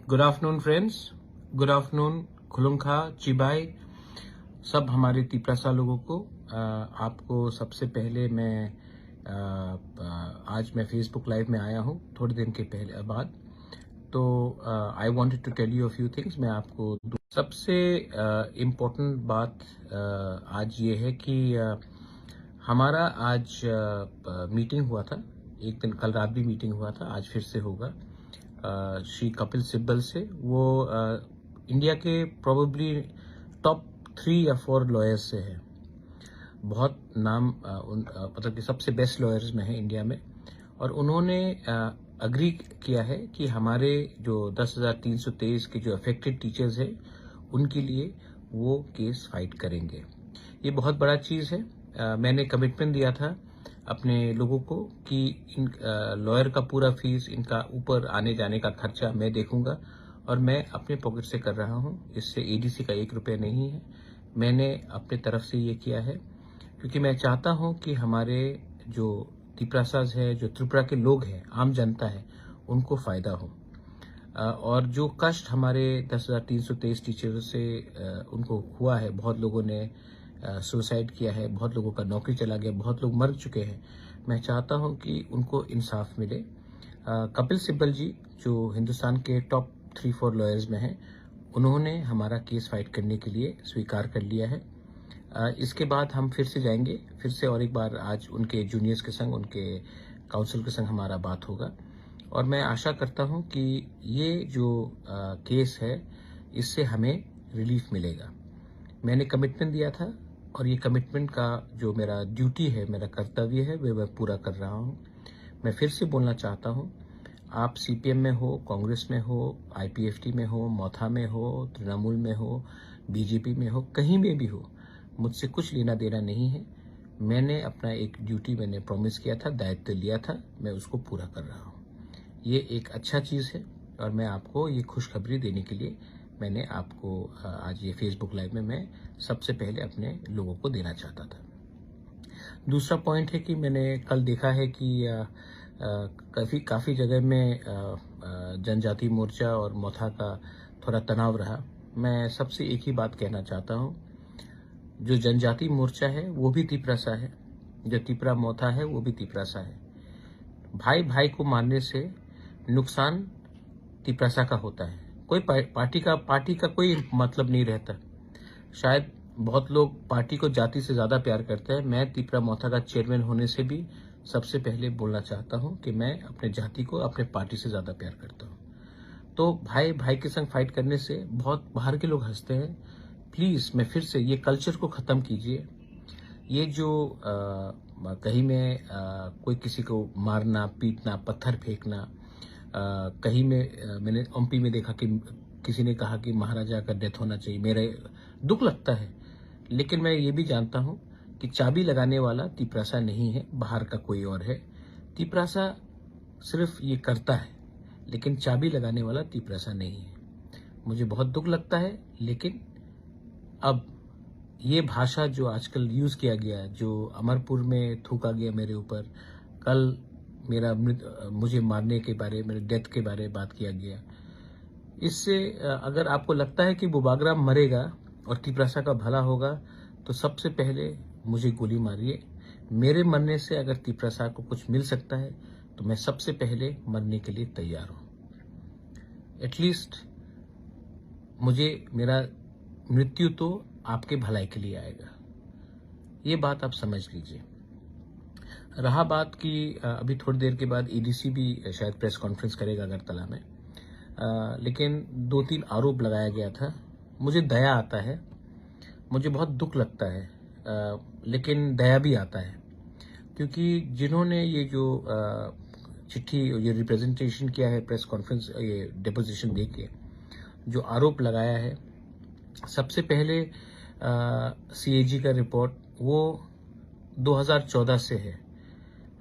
Good afternoon friends, good afternoon खुलुंखा चिबाई सब हमारे तिपरासा लोगों को। आपको सबसे पहले मैं आज मैं फेसबुक लाइव में आया हूँ थोड़े दिन के पहले बाद। तो I wanted to tell you a few things. मैं आपको सबसे इम्पोर्टेंट बात आज ये है कि हमारा आज मीटिंग हुआ था। एक दिन कल रात भी मीटिंग हुआ था, आज फिर से होगा श्री कपिल सिब्बल से। वो इंडिया के प्रोबेबली टॉप 3 या 4 लॉयर्स से है। बहुत नाम मतलब कि सबसे बेस्ट लॉयर्स में है इंडिया में। और उन्होंने अग्री किया है कि हमारे जो 10,323 के जो अफेक्टेड टीचर्स हैं उनके लिए वो केस फाइट करेंगे। ये बहुत बड़ा चीज़ है। मैंने कमिटमेंट दिया था अपने लोगों को कि इन लॉयर का पूरा फीस, इनका ऊपर आने जाने का खर्चा मैं देखूंगा और मैं अपने पॉकेट से कर रहा हूं। इससे एडीसी का 1 रुपया नहीं है। मैंने अपने तरफ से ये किया है क्योंकि मैं चाहता हूं कि हमारे जो तिपरासाज है, जो त्रिपुरा के लोग हैं, आम जनता है, उनको फायदा हो। और जो कष्ट हमारे 10,323 टीचर्स से उनको हुआ है, बहुत लोगों ने सुसाइड किया है, बहुत लोगों का नौकरी चला गया, बहुत लोग मर चुके हैं। मैं चाहता हूं कि उनको इंसाफ मिले। कपिल सिब्बल जी जो हिंदुस्तान के टॉप 3-4 लॉयर्स में हैं, उन्होंने हमारा केस फाइट करने के लिए स्वीकार कर लिया है। इसके बाद हम फिर से जाएंगे, फिर से और एक बार आज उनके जूनियर्स के संग, उनके काउंसिल के संग हमारा बात होगा। और मैं आशा करता हूं कि ये जो केस है इससे हमें रिलीफ मिलेगा। मैंने कमिटमेंट दिया था और ये कमिटमेंट का जो मेरा ड्यूटी है, मेरा कर्तव्य है, वो मैं पूरा कर रहा हूँ। मैं फिर से बोलना चाहता हूँ, आप सीपीएम में हो, कांग्रेस में हो, आईपीएफटी में हो, मौथा में हो, तृणमूल में हो, बीजेपी में हो, कहीं में भी हो, मुझसे कुछ लेना देना नहीं है। मैंने अपना एक ड्यूटी मैंने प्रॉमिस किया था, दायित्व लिया था, मैं उसको पूरा कर रहा हूँ। ये एक अच्छा चीज़ है और मैं आपको ये खुशखबरी देने के लिए मैंने आपको आज ये फेसबुक लाइव में मैं सबसे पहले अपने लोगों को देना चाहता था। दूसरा पॉइंट है कि मैंने कल देखा है कि काफ़ी जगह में जनजाति मोर्चा और मौथा का थोड़ा तनाव रहा। मैं सबसे एक ही बात कहना चाहता हूँ, जो जनजाति मोर्चा है वो भी तिपरासा है, जो तिपरा मौथा है वो भी तिपरासा है। भाई भाई को मारने से नुकसान तिपरासा का होता है। कोई पार्टी का कोई मतलब नहीं रहता। शायद बहुत लोग पार्टी को जाति से ज्यादा प्यार करते हैं। मैं तिपरा मौथा का चेयरमैन होने से भी सबसे पहले बोलना चाहता हूं कि मैं अपने जाति को अपने पार्टी से ज्यादा प्यार करता हूं। तो भाई भाई के संग फाइट करने से बहुत बाहर के लोग हंसते हैं। प्लीज मैं फिर से ये कल्चर को खत्म कीजिए। ये जो कहीं में कोई किसी को मारना, पीटना, पत्थर फेंकना, कहीं में मैंने एमपी में देखा कि किसी ने कहा कि महाराजा का डेथ होना चाहिए। मेरे दुख लगता है, लेकिन मैं ये भी जानता हूं कि चाबी लगाने वाला तिपरासा नहीं है, बाहर का कोई और है। तिपरासा सिर्फ ये करता है, लेकिन चाबी लगाने वाला तिपरासा नहीं है। मुझे बहुत दुख लगता है, लेकिन अब ये भाषा जो आजकल यूज किया गया, जो अमरपुर में थूका गया मेरे ऊपर, कल मुझे मारने के बारे, मेरे डेथ के बारे बात किया गया, इससे अगर आपको लगता है कि बुबाग्राम मरेगा और तिपरासा का भला होगा, तो सबसे पहले मुझे गोली मारिए। मेरे मरने से अगर तिपरासा को कुछ मिल सकता है तो मैं सबसे पहले मरने के लिए तैयार हूं। एटलीस्ट मुझे मेरा मृत्यु तो आपके भलाई के लिए आएगा। ये बात आप समझ लीजिए। रहा बात कि अभी थोड़ी देर के बाद एडीसी भी शायद प्रेस कॉन्फ्रेंस करेगा अगरतला में, लेकिन 2-3 आरोप लगाया गया था। मुझे दया आता है, मुझे बहुत दुख लगता है, लेकिन दया भी आता है, क्योंकि जिन्होंने ये जो चिट्ठी, ये रिप्रेजेंटेशन किया है, प्रेस कॉन्फ्रेंस, ये डिपोजिशन दे के जो आरोप लगाया है, सबसे पहले सीएजी का रिपोर्ट वो 2014 से है।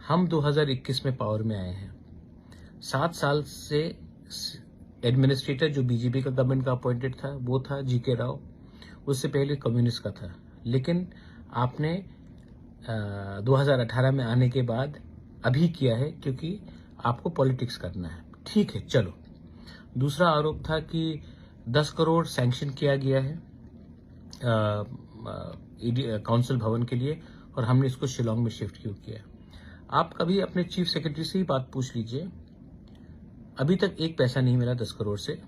हम 2021 में पावर में आए हैं। 7 साल से एडमिनिस्ट्रेटर जो बीजेपी का गवर्नमेंट का अपॉइंटेड था वो था जीके राव, उससे पहले कम्युनिस्ट का था। लेकिन आपने 2018 में आने के बाद अभी किया है, क्योंकि आपको पॉलिटिक्स करना है। ठीक है, चलो। दूसरा आरोप था कि 10 करोड़ सैंक्शन किया गया है काउंसिल भवन के लिए और हमने इसको शिलोंग में शिफ्ट क्यों किया। आप कभी अपने चीफ सेक्रेटरी से ही बात पूछ लीजिए, अभी तक एक पैसा नहीं मिला 10 करोड़ से।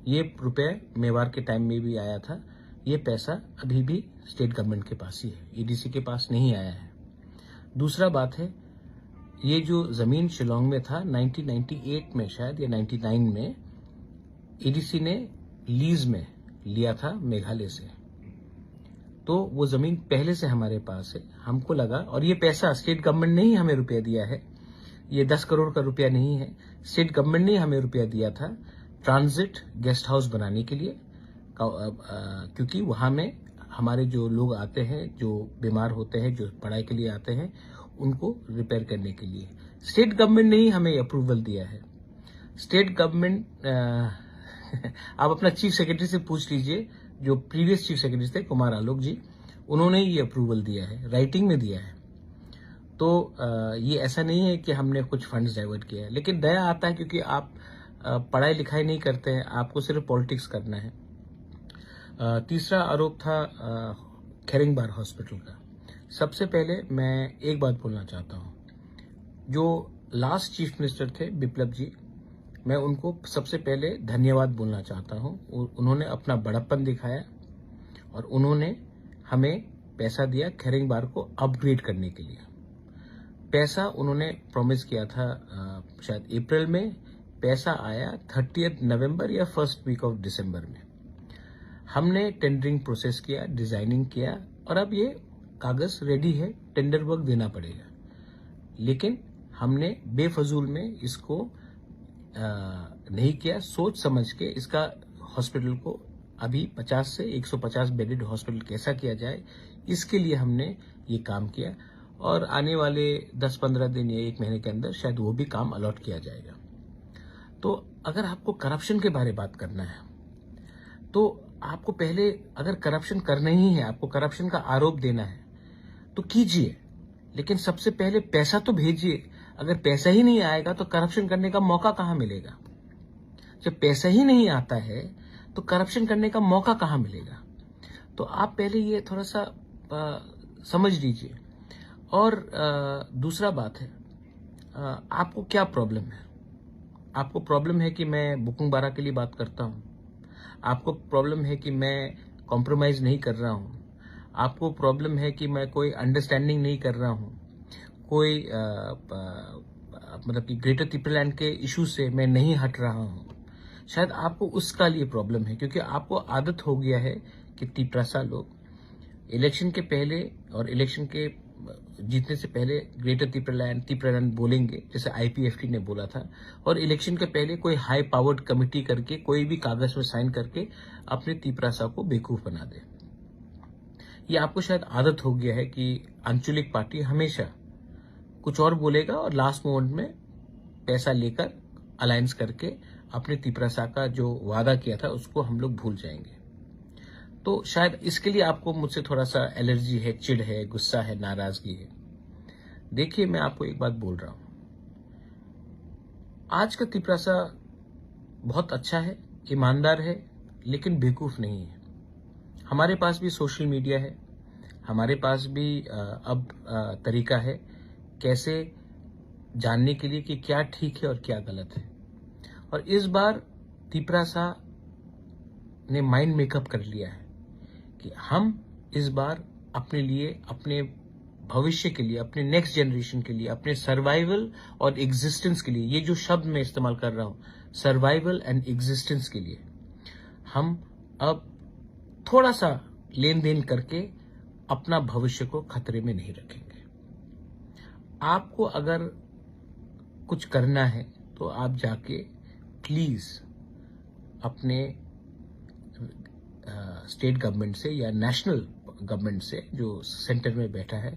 ये रुपये मेवाड़ के टाइम में भी आया था, ये पैसा अभी भी स्टेट गवर्नमेंट के पास ही है, ईडीसी के पास नहीं आया है। दूसरा बात है, ये जो जमीन शिलोंग में था 1998 में शायद या 99 में ईडीसी ने लीज में लिया था मेघालय से, तो वो जमीन पहले से हमारे पास है। हमको लगा, और ये पैसा स्टेट गवर्नमेंट ने ही हमें रुपया दिया है, ये 10 करोड़ का रुपया नहीं है, स्टेट गवर्नमेंट ने हमें रुपया दिया था ट्रांजिट गेस्ट हाउस बनाने के लिए, क्योंकि वहां में हमारे जो लोग आते हैं, जो बीमार होते हैं, जो पढ़ाई के लिए आते हैं, उनको रिपेयर करने के लिए स्टेट गवर्नमेंट ने ही हमें अप्रूवल दिया है। स्टेट गवर्नमेंट आप अपना चीफ सेक्रेटरी से पूछ लीजिए, जो प्रीवियस चीफ सेक्रेटरी थे कुमार आलोक जी, उन्होंने ये अप्रूवल दिया है, राइटिंग में दिया है। तो ये ऐसा नहीं है कि हमने कुछ फंड्स डाइवर्ट किया है, लेकिन दया आता है क्योंकि आप पढ़ाई लिखाई नहीं करते हैं, आपको सिर्फ पॉलिटिक्स करना है। तीसरा आरोप था खेरिंगबार हॉस्पिटल का। सबसे पहले मैं एक बात बोलना चाहता हूं, जो लास्ट चीफ मिनिस्टर थे बिप्लब जी, मैं उनको सबसे पहले धन्यवाद बोलना चाहता हूं। उन्होंने अपना बड़प्पन दिखाया और उन्होंने हमें पैसा दिया खेरिंगबार को अपग्रेड करने के लिए। पैसा उन्होंने प्रॉमिस किया था शायद अप्रैल में, पैसा आया 30 नवंबर या फर्स्ट वीक ऑफ दिसंबर में। हमने टेंडरिंग प्रोसेस किया, डिजाइनिंग किया और अब ये कागज रेडी है, टेंडर वर्क देना पड़ेगा। लेकिन हमने बेफजूल में इसको नहीं किया, सोच समझ के इसका हॉस्पिटल को अभी 50 से 150 बेडेड हॉस्पिटल कैसा किया जाए, इसके लिए हमने ये काम किया और आने वाले 10-15 दिन या 1 महीने के अंदर शायद वो भी काम अलॉट किया जाएगा। तो अगर आपको करप्शन के बारे में बात करना है, तो आपको पहले अगर करप्शन करना ही है, आपको करप्शन का आरोप देना है तो कीजिए, लेकिन सबसे पहले पैसा तो भेजिए। अगर पैसा ही नहीं आएगा तो करप्शन करने का मौका कहां मिलेगा? जब पैसा ही नहीं आता है तो करप्शन करने का मौका कहां मिलेगा? तो आप पहले ये थोड़ा सा समझ लीजिए। और दूसरा बात है, आपको क्या प्रॉब्लम है? आपको प्रॉब्लम है कि मैं बुकुंग बारा के लिए बात करता हूं? आपको प्रॉब्लम है कि मैं कॉम्प्रोमाइज नहीं कर रहा हूं? आपको प्रॉब्लम है कि मैं कोई अंडरस्टैंडिंग नहीं कर रहा हूं, कोई मतलब कि ग्रेटर तिप्रालैंड के इशू से मैं नहीं हट रहा हूं? शायद आपको उसका लिए प्रॉब्लम है, क्योंकि आपको आदत हो गया है कि तिप्रासा लोग इलेक्शन के पहले और इलेक्शन के जीतने से पहले ग्रेटर तिप्रालैंड बोलेंगे, जैसे आईपीएफटी ने बोला था, और इलेक्शन के पहले कोई हाई पावर्ड कमिटी करके कोई भी कागज में साइन करके अपने तिप्रासा को बेवकूफ बना दे। ये आपको शायद आदत हो गया है कि आंचलिक पार्टी हमेशा कुछ और बोलेगा और लास्ट मोमेंट में पैसा लेकर अलायंस करके अपने तिप्रासा का जो वादा किया था उसको हम लोग भूल जाएंगे। तो शायद इसके लिए आपको मुझसे थोड़ा सा एलर्जी है, चिढ़ है, गुस्सा है, नाराजगी है। देखिए, मैं आपको एक बात बोल रहा हूं, आज का तिप्रासा बहुत अच्छा है, ईमानदार है, लेकिन बेवकूफ नहीं है। हमारे पास भी सोशल मीडिया है, हमारे पास भी अब तरीका है कैसे जानने के लिए कि क्या ठीक है और क्या गलत है। और इस बार तिप्रासा ने माइंड मेकअप कर लिया है कि हम इस बार अपने लिए, अपने भविष्य के लिए, अपने नेक्स्ट जनरेशन के लिए, अपने सर्वाइवल और एग्जिस्टेंस के लिए, ये जो शब्द मैं इस्तेमाल कर रहा हूं, सर्वाइवल एंड एग्जिस्टेंस के लिए, हम अब थोड़ा सा लेन देन करके अपना भविष्य को खतरे में नहीं रखेंगे। आपको अगर कुछ करना है तो आप जाके प्लीज अपने स्टेट गवर्नमेंट से या नेशनल गवर्नमेंट से, जो सेंटर में बैठा है,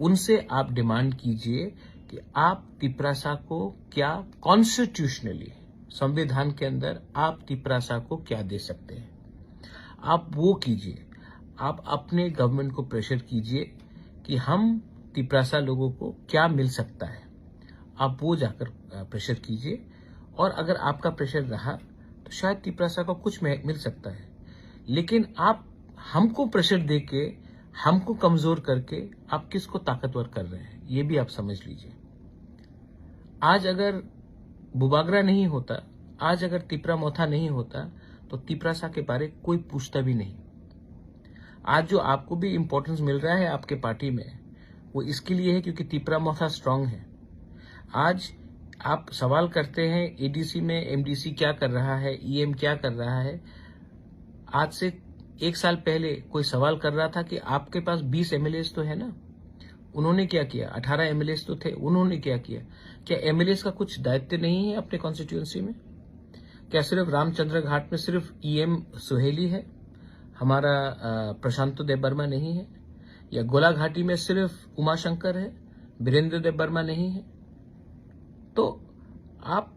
उनसे आप डिमांड कीजिए कि आप तिप्रासा को क्या कॉन्स्टिट्यूशनली, संविधान के अंदर आप तिप्रासा को क्या दे सकते हैं, आप वो कीजिए। आप अपने गवर्नमेंट को प्रेशर कीजिए कि हम तिप्रासा लोगों को क्या मिल सकता है, आप वो जाकर प्रेशर कीजिए। और अगर आपका प्रेशर रहा तो शायद तिपरासा को कुछ मिल सकता है, लेकिन आप हमको प्रेशर दे के, हमको कमजोर करके आप किसको ताकतवर कर रहे हैं, ये भी आप समझ लीजिए। आज अगर बुबागरा नहीं होता, आज अगर तिपरा मोथा नहीं होता, तो तिपरासा के बारे कोई पूछता भी नहीं। आज जो आपको भी इंपॉर्टेंस मिल रहा है आपके पार्टी में, वो इसके लिए है क्योंकि तिपरा मोथा स्ट्रांग है। आज आप सवाल करते हैं एडीसी में एमडीसी क्या कर रहा है, ईएम क्या कर रहा है। आज से 1 साल पहले कोई सवाल कर रहा था कि आपके पास 20 एमएलएस तो है ना, उन्होंने क्या किया? 18 एमएलएस तो थे, उन्होंने क्या किया? क्या एमएलएस का कुछ दायित्व नहीं है अपने कॉन्स्टिट्यूएंसी में? क्या सिर्फ रामचंद्र घाट में सिर्फ ईएम सुहेली है, हमारा प्रशांत देव वर्मा नहीं है? या गोला घाटी में सिर्फ उमाशंकर है, वीरेंद्र देव वर्मा नहीं है? तो आप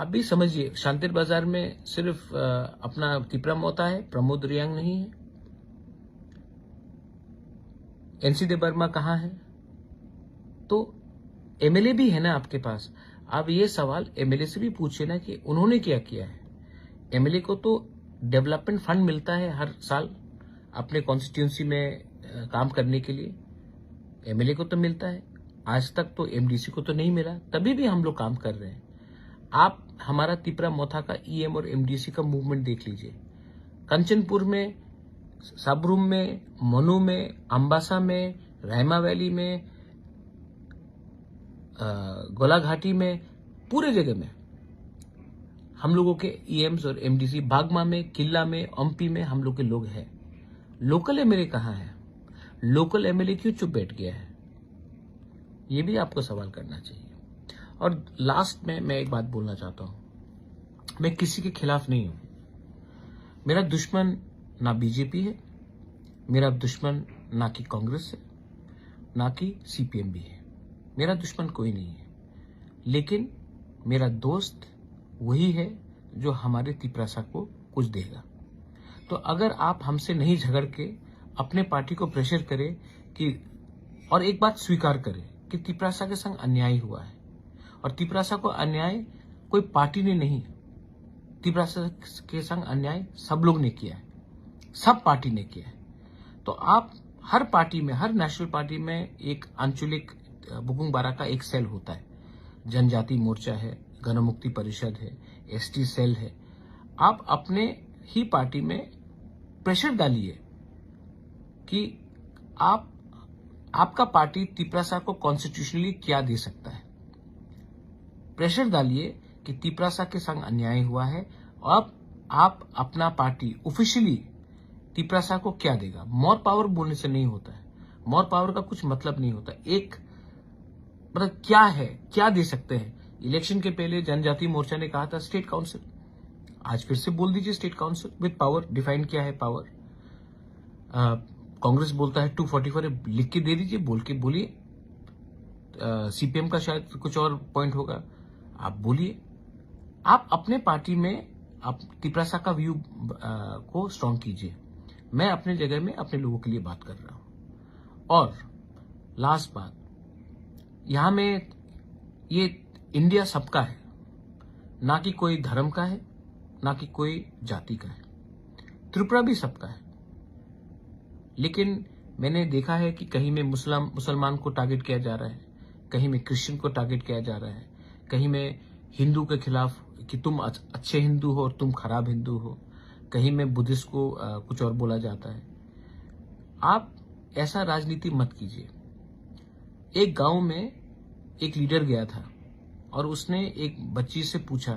भी समझिए, शांतिर बाजार में सिर्फ अपना तिपरा मोता है, प्रमोद रियांग नहीं है। एनसी देव वर्मा कहाँ है? तो एमएलए भी है ना आपके पास। आप ये सवाल एमएलए से भी पूछिए ना कि उन्होंने क्या किया है। एमएलए को तो डेवलपमेंट फंड मिलता है हर साल अपने कॉन्स्टिट्यूंसी में काम करने के लिए, एमएलए को तो मिलता है। आज तक तो एमडीसी को तो नहीं मिला, तभी भी हम लोग काम कर रहे हैं। आप हमारा तिपरा मोथा का ईएम और एमडीसी का मूवमेंट देख लीजिए। कंचनपुर में, सबरूम में, मनु में, अंबासा में, रायमा वैली में, गोला घाटी में, पूरे जगह में हम लोगों के ईएम्स और एमडीसी, बागमा में, किला में, एमपी में हम लोग के लोग हैं। लोकल एमएलए कहाँ है? लोकल एमएलए क्यों चुप बैठ गया है? ये भी आपको सवाल करना चाहिए। और लास्ट में मैं एक बात बोलना चाहता हूं, मैं किसी के खिलाफ नहीं हूं। मेरा दुश्मन ना बीजेपी है, मेरा दुश्मन ना कि कांग्रेस है, ना कि सीपीएम भी है। मेरा दुश्मन कोई नहीं है, लेकिन मेरा दोस्त वही है जो हमारे तिपरासा को कुछ देगा। तो अगर आप हमसे नहीं झगड़ के अपने पार्टी को प्रेशर करें कि, और एक बात स्वीकार करें कि तिपरासा के संग अन्याय हुआ है, और तिपरासा को अन्याय कोई पार्टी ने नहीं, तिपरासा के संग अन्याय सब लोग ने किया है, सब पार्टी ने किया है। तो आप हर पार्टी में, हर नेशनल पार्टी में एक आंचलिक बुकुंग बारा का एक सेल होता है। जनजाति मोर्चा है, गणमुक्ति परिषद है, एसटी सेल है। आप अपने ही पार्टी में प्रेशर डालिए कि आपका पार्टी तिपरासा को कॉन्स्टिट्यूशनली क्या दे सकता है। प्रेशर डालिए कि तिपरासा के संग अन्याय हुआ है, अब आप अपना पार्टी ऑफिशियली तिपरासा को क्या देगा। मोर पावर बोलने से नहीं होता है, मोर पावर का कुछ मतलब नहीं होता। एक मतलब क्या है, क्या दे सकते हैं। इलेक्शन के पहले जनजाति मोर्चा ने कहा था स्टेट काउंसिल, आज फिर से बोल दीजिए state council with power. Define क्या है पावर? कांग्रेस बोलता है 244 लिख के दे दीजिए, बोल के बोलिए। सीपीएम का शायद कुछ और पॉइंट होगा, आप बोलिए। आप अपने पार्टी में आप तिपरासा का व्यू को स्ट्रॉन्ग कीजिए। मैं अपने जगह में अपने लोगों के लिए बात कर रहा हूं। और लास्ट बात, यहां में ये इंडिया सबका है, ना कि कोई धर्म का है, ना कि कोई जाति का है। त्रिपुरा भी सबका है, लेकिन मैंने देखा है कि कहीं में मुसलमान को टारगेट किया जा रहा है, कहीं में क्रिश्चियन को टारगेट किया जा रहा है, कहीं में हिंदू के खिलाफ कि तुम अच्छे हिंदू हो और तुम खराब हिंदू हो, कहीं में बुद्धिस्ट को कुछ और बोला जाता है। आप ऐसा राजनीति मत कीजिए। एक गांव में एक लीडर गया था और उसने एक बच्ची से पूछा,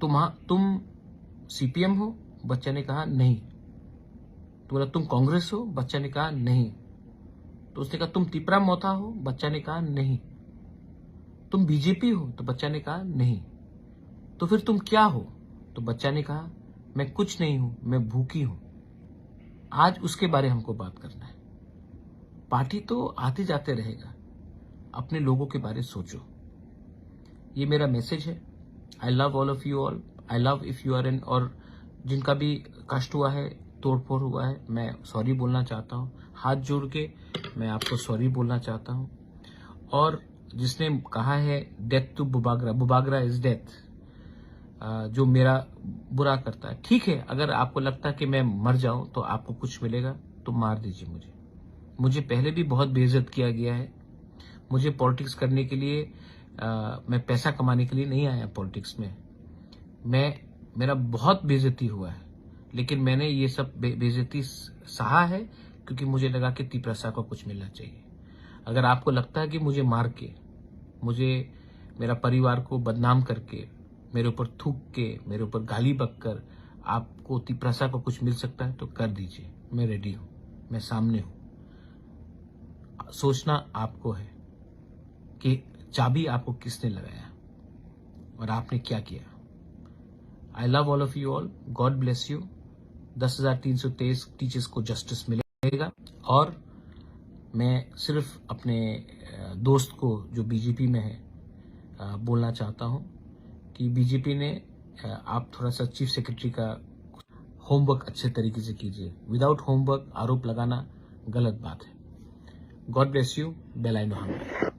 तुम सीपीएम हो? बच्चा ने कहा नहीं। तो बोला तुम कांग्रेस हो? बच्चा ने कहा नहीं। तो उसने कहा तुम तिपरा मोथा हो? बच्चा ने कहा नहीं। तुम बीजेपी हो? तो बच्चा ने कहा नहीं। तो फिर तुम क्या हो? तो बच्चा ने कहा मैं कुछ नहीं हूं, मैं भूखी हूं। आज उसके बारे हमको बात करना है। पार्टी तो आते जाते रहेगा, अपने लोगों के बारे सोचो। ये मेरा मैसेज है। I love all of you all. I love if you are in, और जिनका भी कष्ट हुआ है, तोड़फोड़ हुआ है, मैं सॉरी बोलना चाहता हूँ। हाथ जोड़ के मैं आपको सॉरी बोलना चाहता हूँ। और जिसने कहा है death to Bubagra, Bubagra is death, जो मेरा बुरा करता है। ठीक है, अगर आपको लगता है कि मैं मर जाऊं तो आपको कुछ मिलेगा तो मार दीजिए मुझे पहले भी बहुत बेइज्जत किया गया है। मुझे पॉलिटिक्स करने के लिए मैं पैसा कमाने के लिए नहीं आया पॉलिटिक्स में। मेरा बहुत बेइज्जती हुआ है, लेकिन मैंने ये सब बेइज्जती सहा है क्योंकि मुझे लगा कि तिपरसा को कुछ मिलना चाहिए। अगर आपको लगता है कि मुझे मार के, मुझे मेरा परिवार को बदनाम करके, मेरे ऊपर थूक के, मेरे ऊपर गाली बककर आपको तिपरसा को कुछ मिल सकता है तो कर दीजिए। मैं रेडी हूं, मैं सामने हूं। सोचना आपको है कि चाबी आपको किसने लगाया और आपने क्या किया। आई love all of you all, God bless you. 10,323 teachers को जस्टिस मिलेगा। और मैं सिर्फ अपने दोस्त को जो बीजेपी में है बोलना चाहता हूं कि बीजेपी ने आप थोड़ा सा चीफ सेक्रेटरी का होमवर्क अच्छे तरीके से कीजिए। विदाउट होमवर्क आरोप लगाना गलत बात है। God bless you. Well I no.